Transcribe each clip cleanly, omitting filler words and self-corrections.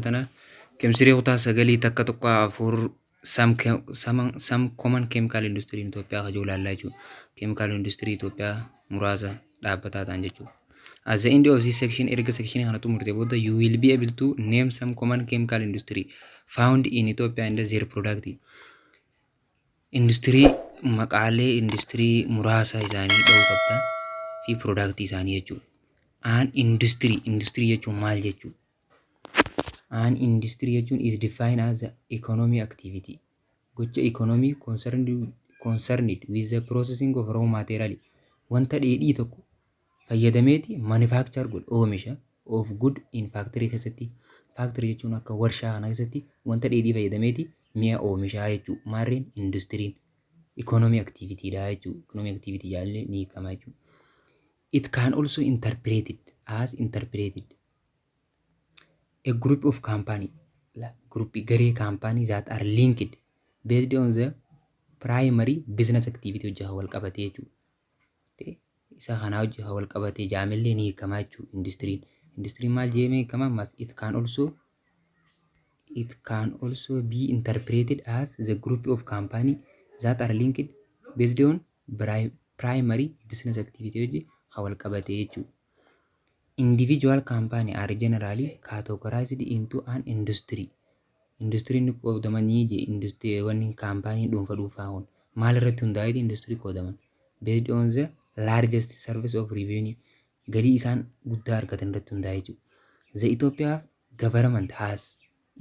Tana chemistry kutaa sagalii takka tokko afur some common chemical industry in Ethiopia hajuu ilaallaa jechuudha. Chemical industry Ethiopia muraasa dhaabbataa ta'an jechuudha. As the end of this section, erga section kanatu murtee booda you will be able to name some common chemical industry found in Ethiopia and their product. Industry maqaalee industry muraasa isaanii dha'uu qabda fi product isaanii jechuudha. An industry jechuun maal jechuudha? An industry is defined as the economic activity gocha economy concerned with the processing of raw material wanta dheedhii tokko fayyadameeti manufacture good oomisha of good in factory keessatti. Factory jechuun akka warshaa kana keessatti wanta dheedhii fayyadameeti mi'a oomishaa jechuudha. Maarreen industry economic activity dha jechuudha. Economic activity jaalle ni hiikama jechuudha. It can also interpreted as a group of company, garee company that are linked based on the primary business activity hojii wal qabatee jechuudha. Isa kana hojii wal qabatee jaamillee ni hiikama jechuudha. Industry maal jeemee hiikama? It can also be interpreted as the group of company that are linked based on primary business activity hojii wal qabatee jechuudha. Individual company are generally categorized into an industry. Industry ni qoodamanii je industry wanni company dhuunfaa kun maal irratti hundaa'eeti industry qoodaman based on the largest service of revenue galii isaan guddaa argatan irratti hundaa'ee jechuudha. The Ethiopia government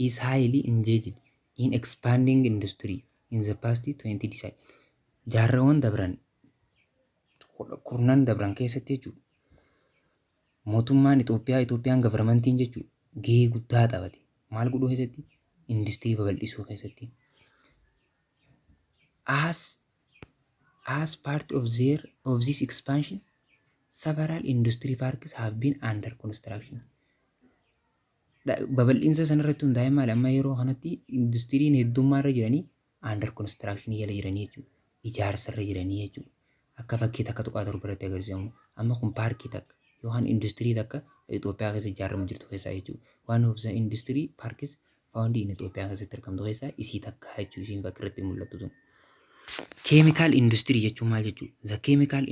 is highly engaged in expanding industry in the past 20 decades. Jaarraawwan kurnan dabran keessatti jechuudha. Mootummaan Itoophiyaan governmentiin jechuudha gahee guddaa taphate. Maal godhuu keessatti? Industrii babal'isuu keessatti. As part of this expansion, several industry parks have been under construction. Babal'insa sanarratti hundaa'e maal amma yeroo kanatti industiriin heddummaarra jiranii under construction jala jiranii jechuudha. Ijaarsarra jiranii jechuudha. Akka fakkii takka tuqaa torba irratti agarsiifamu. Amma kun paarkii takka yookaan industrii takka Itoophiyaa keessa ijaaramu jirtu keessaa jechuudha. One of the industry parks found in Itoophiyaa keessatti argamtu keessaa isii takka jechuudha. Isiin bakka irratti mul'attu sun. Chemical industry jechuun maal jechuudha? The chemical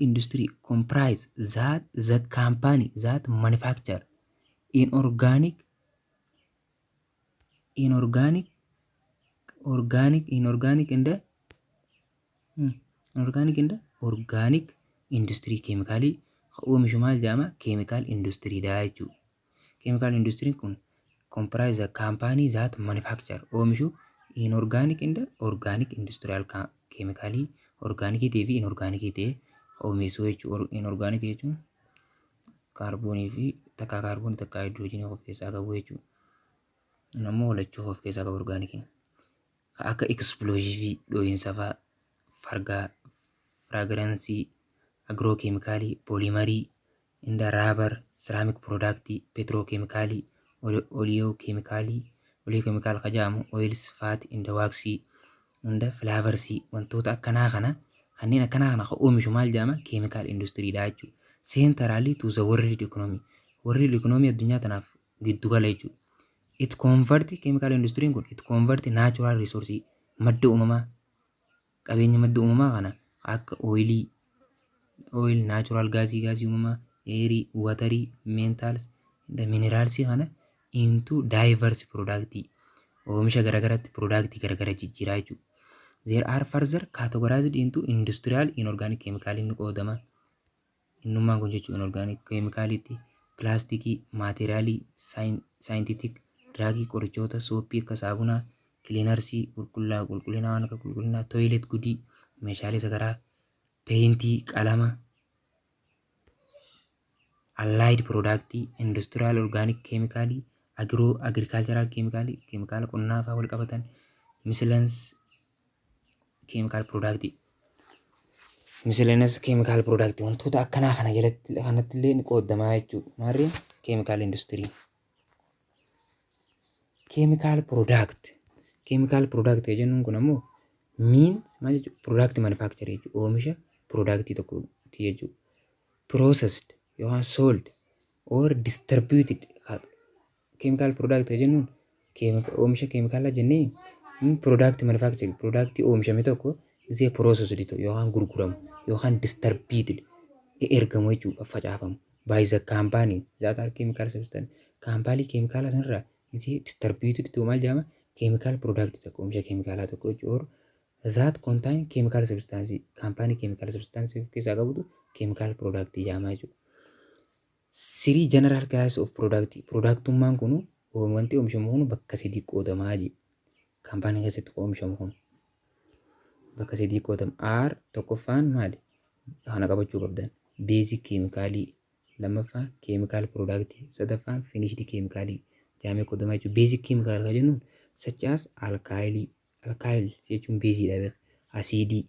industry comprise that the company that manufacture inorganic organic industry chemically oomishu maal jedhama? Chemical industry dha jechuudha. Chemical industry kun comprise the company that manufacture oomishu inorganic and organic industrial chemically organic fi inorganic ta'e oomishu jechuudha. Inorganic jechuun kaarboonii fi takka kaarboonii takka hidroojinii of keessaa qabu jechuudha. Nammoo walachuu of keessaa qabu organic akka explosive dhohiinsa fa'aa fragrance agrochemical polymer inda rubber ceramic product petrochemical oleochemical kajamu oils fat inda wax inda flavors wantoota akkanaa kana kanneen akkanaa kana oomishu maal jedhama? Chemical industry dha jechuudha. Centrally to the world economy addunyaa tanaaf giddu gala jechuudha. Chemical industry kun it convert natural resources madda uumamaa qabeenya madda uumamaa kana akka oil natural gaasii uumamaa air water metals the minerals kana into diverse product oomisha garagaraatti product garagara jijjiiraa jechuudha. There are further categorized into industrial inorganic chemical inni qoodama. Innummaan kun jechuun inorganic chemicality plastic material scientific drug qorichoota soopii akka saabunaa cleaners qulqullina waan akka qulqullina toilet gudii meeshaalee sagaraa paintii qalama allied product industrial organic chemical agricultural chemical qonnaa fa'aa wal qabatan miscellaneous chemical product wantoota akkanaa kana jalatti kanatti illee ni qoodamaa jechuudha. Maarreen chemical industry. Chemical product jennuun kun ammoo means maal jechuudha? Product manufacture jechuudha. Oomisha product tokkooti jechuudha. Processed yookaan sold or distributed. Chemical product jennuun oomisha keemikaalaa jennee product manufacturing product oomishame tokko gisee processed yookaan gurguramu yookaan distributed ergamu jechuudha facaafamu by the company that are chemical substance kaampaanii keemikaala sanarraa gisee distributed ta'u maal jedhama chemical product tokko oomisha keemikaalaa tokko jechuudha that contain chemical substance kaampaanii chemical substance keessaa qabutu chemical product jedhama jechuudha. Three general classes of productummaan kun wanti oomishamu kun bakka sadii qoodamaa jiru. Kaampaanii keessatti oomishamu kun bakka sadii qoodama. R tokkoffaan maali? Kana qabachuu qabdan. Basic chemicalii, lammaffaan chemical product, sadaffaan finished chemicalii jedhamee qoodamaa jechuudha. Basic chemical kan jennuun such as alkyls jechuun beesiidha. Acidii,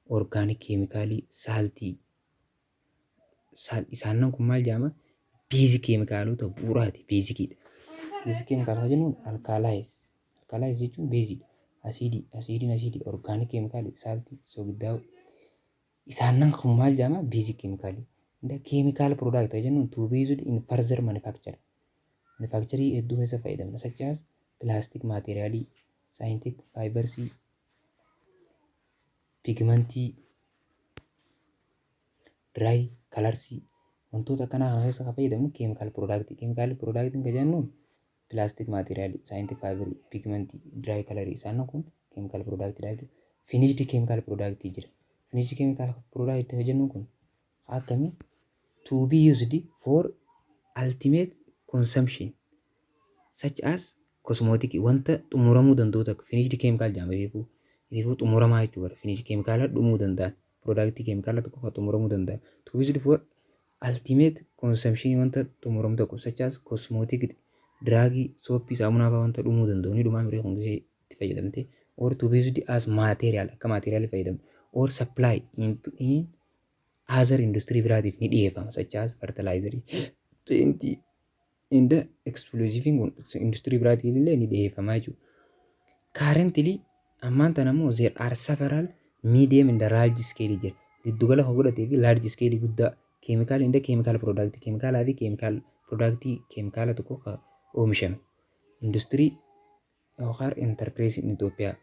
organic chemicalii, saltii. Isaan kun maal jedhama? Basic chemicalota bu'uuraati. Basicidha. Basic chemical kan jennuun alkaalaayis jechuun beesiidha. Acidii, organic chemicalii, saltii, soogiddaa'u. Isaan kun maal jedhama? Basic chemicalii. Chemical product kan jennuun to be used in further manufacture. Manufacturing hedduu keessa fayyadamna. Such as plastic materialii, synthetic fibers, pigmentii, dry colors. Wantoota akkanaa kana keessa kan fayyadamnu chemical product. Chemical product kan jennuun plastic material, scientific fiber, pigment, dry color isaan kun chemical product dha. Finished chemical product jira. Finished chemical product kan jennuun kun akkamii to be used for ultimate consumption such as cosmetic wanta xumuramuu danda'u tokko finished chemical jedhama beekuu xumuramaa jechuudha. Finished chemical dhumuu danda'an product chemical tokko kan xumuramuu danda'an to be used for ultimate consumption wanta xumuramu tokko such as cosmetic drugii soppii saamunaa fa'aa wanta dhumuu danda'u ni dhumaa miree hundisee itti fayyadamte or to be used as material akka material fayyadamu or supply into in other industry biraatiif ni dhiyeeffama such as fertilizer paint in the explosive industry biraatiif illee ni dhiyeeffama jechuudha. Currently ammaan tana immoo there are several medium and large scale jira. Giddugala kan godhatee fi large scale guddaa chemical in the chemical product chemicalaa fi chemical product chemicala tokko kan oomishame industry yookaan enterprise in Itoophiyaa.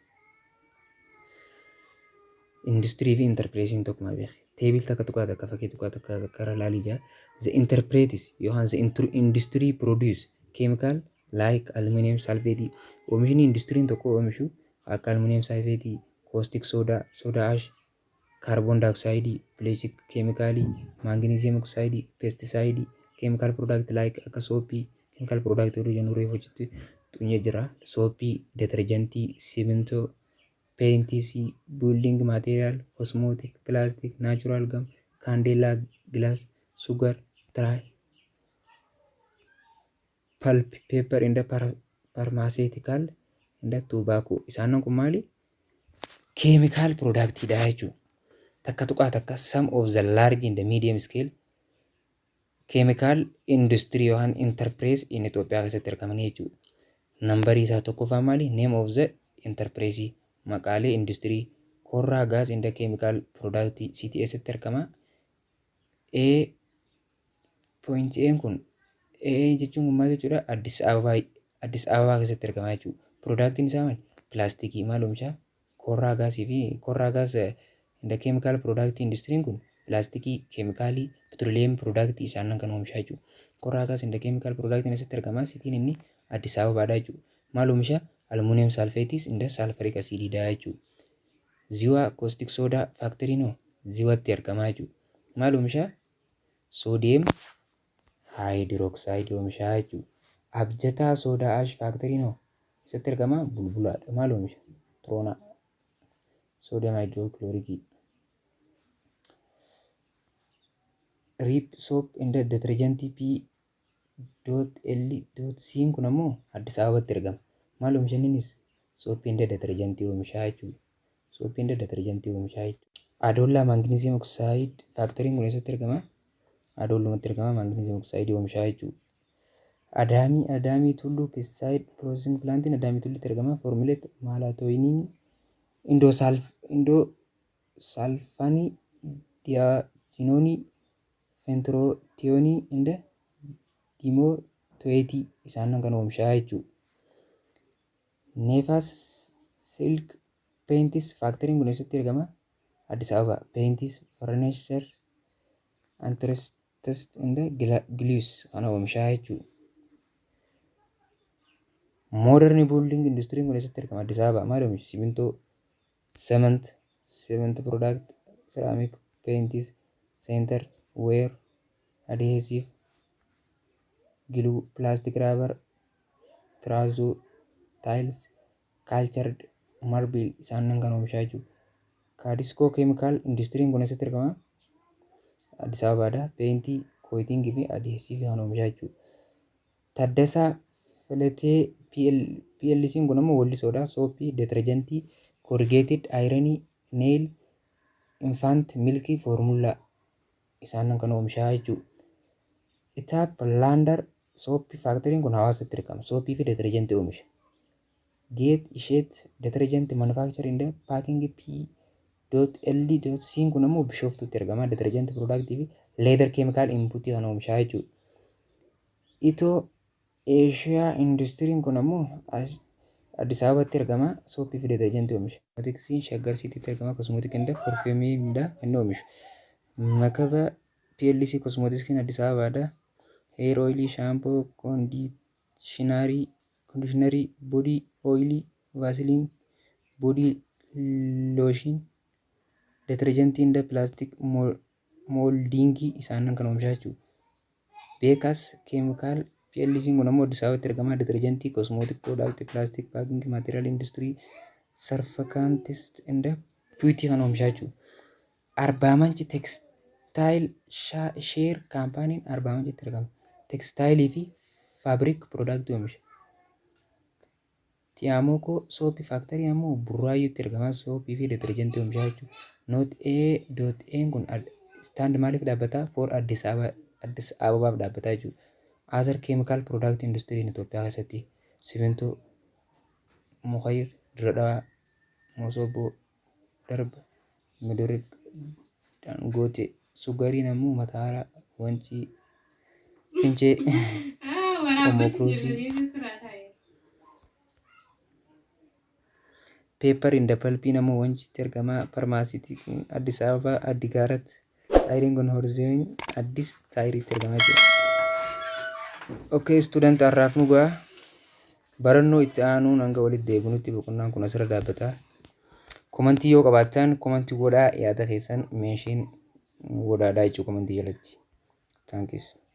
Industry fi enterprise tokko maal beekne teebil takka fakkii takka kara laalii jaa the enterprise yookaan the industry produce chemical like aluminum sulfate oomishni industry tokko oomishu akka aluminum sulfate, caustic soda ash, carbon dioxide, plastic chemical, magnesium oxide, pesticide, chemical product like akka soapii chemical product yeroo jennu reefu hojjetti xunyee jira soapii, detergentii, simintoo, paints, building material, cosmetic, plastic, natural gum, candela, glass, sugar, dry, pulp, paper in the pharmaceutical and the tobacco. Isaan kun maali? Chemical product dha jechuudha. Takka tuqaa takka some of the large and the medium scale chemical industry yookaan enterprise in Itoophiyaa keessatti argamanii jechuudha. Nambarii isaa tokkoffaa maali? Name of the enterprise maqaalee industry korraa gas in the chemical product CTStti argama. Point A kun A jechuun kun maal jechuudha? Addis Ababaa keessatti argama jechuudha. Productiin isaa maali? Pilaastikii maal oomishaa? Korraa gaasii fi korraa gaas in the chemical product industry kun pilaastikii, keemikaalii, petroleum product isaan kan oomishaa jechuudha. Korraa gaas in the chemical product keessatti argama. Sitiin inni Addis Ababaadha jechuudha. Maal oomishaa? Aluminum sulfates in the sulfuric acid dha jechuudha. Ziwa caustic soda factory no ziwatti argamaa jechuudha. Maal oomishaa? Sodium hydroxide oomishaa jechuudha. Abjataa soda ash factory no isatti argamaa bulbulaadha. Maal oomisha? Troona sodium hydrochloric. Rip soap in the detergent P.L.C kun ammoo Addis Ababatti argama. Maal oomishan innis? Soap in the detergent oomishaa jechuudha. Soap in the detergent oomishaa jechuudha. Adolla magnesium oxide factory kun eessatti argama? Adollumatti argama magnesium oxide oomishaa jechuudha. Adaamii tulluu pesticide processing plant Adaamii tullutti argama. Formulate malatooniin indosalfaanii, diyaasinoonii, fentrootiyoonii in the Imoo To'eetii isaan kan oomishaa jechuudha. Neefas Silk Paints faaktoriin kun eessatti argama? Addis Ababa. Paints Furniture and Test and Glues kana oomishaa jechuudha. Modern Building Industry kun eessatti argama? Addis Ababa. Maal oomishu? Simintoo, cement product, ceramic, paints, center, wear, adhesive, glue, plastic rubber, terrazzo, tiles, cultured marble isaan kan oomishaa jechuudha. Kaadisco Chemical Industry kun eessatti argama? Addis Ababaadha. Paintii, coating fi adhesive kan oomishaa jechuudha. Taddasaa Filatee PLC kun ammoo Wallisoodha. Soppii, deterjentii, corrugated iron, nail, infant milk formula isaan kan oomishaa jechuudha. Itaap Laandar Soppii faaktoriin kun Hawaasatti argama. Soppii fi deterjentii oomisha. Geet Isheet deterjentii manufacturing packing P.L.C kun ammoo Bishooftutti argama. Deterjentii productii fi leather chemical input kan oomishaa jechuudha. Itoo Eeshiyaa Industiriin kun ammoo Addis Ababatti argama. Soppii fi deterjentii oomisha. Kosmootiksiin Shaggar Siitiitti argama. Kosmootikii fi parfeemii inni oomishu. Makaba PLC Kosmootiksiin Addis Ababaadha. Hair oil, shampoo, conditionery, body oil, vaseline, body lotion, deterjentii fi plastic molding isaan kan oomishaa jechuudha. Beekas Chemical PLC kun ammoo Addis Ababatti argama. Deterjentii, cosmetic product, plastic packing material industry, surfactants and beauty kan oomishaa jechuudha. Arbaamanchi Textile Share Kaampaaniin Arbaamanchitti argama. Textaayilii fi faabriik product oomisha. Tiyaamoko Soopii faaktarii ammoo Burraayyuutti argama. Soopii fi deterjentii oomishaa jechuudha. Noot A.N kun stand maaliif dhaabbata? For Addis Ababaaf dhaabbata jechuudha. Other chemical product industry Itoophiyaa keessatti simintoo, mukayir, diradawaa, mosoboo, darba, midorik, dangote, sugariin ammoo mataara, wancii, fincee, homookruuzii, paper in the pulpiin ammoo wanciitti argama. Farmaasiitii Addis Ababa, Addigaarat, taayiriin kun horzeewiin Addis taayiriitti argama jechuudha. Okay, student har'aaf nu ga'a. Barannoo itti aanuun hanga walitti deebinutti boqonnaan kun asirra dhaabbata. Komantii yoo qabaattan komantii godhaa yaada keessan meeshiin godhaadhaa jechuudha komantii jalatti. Thank you.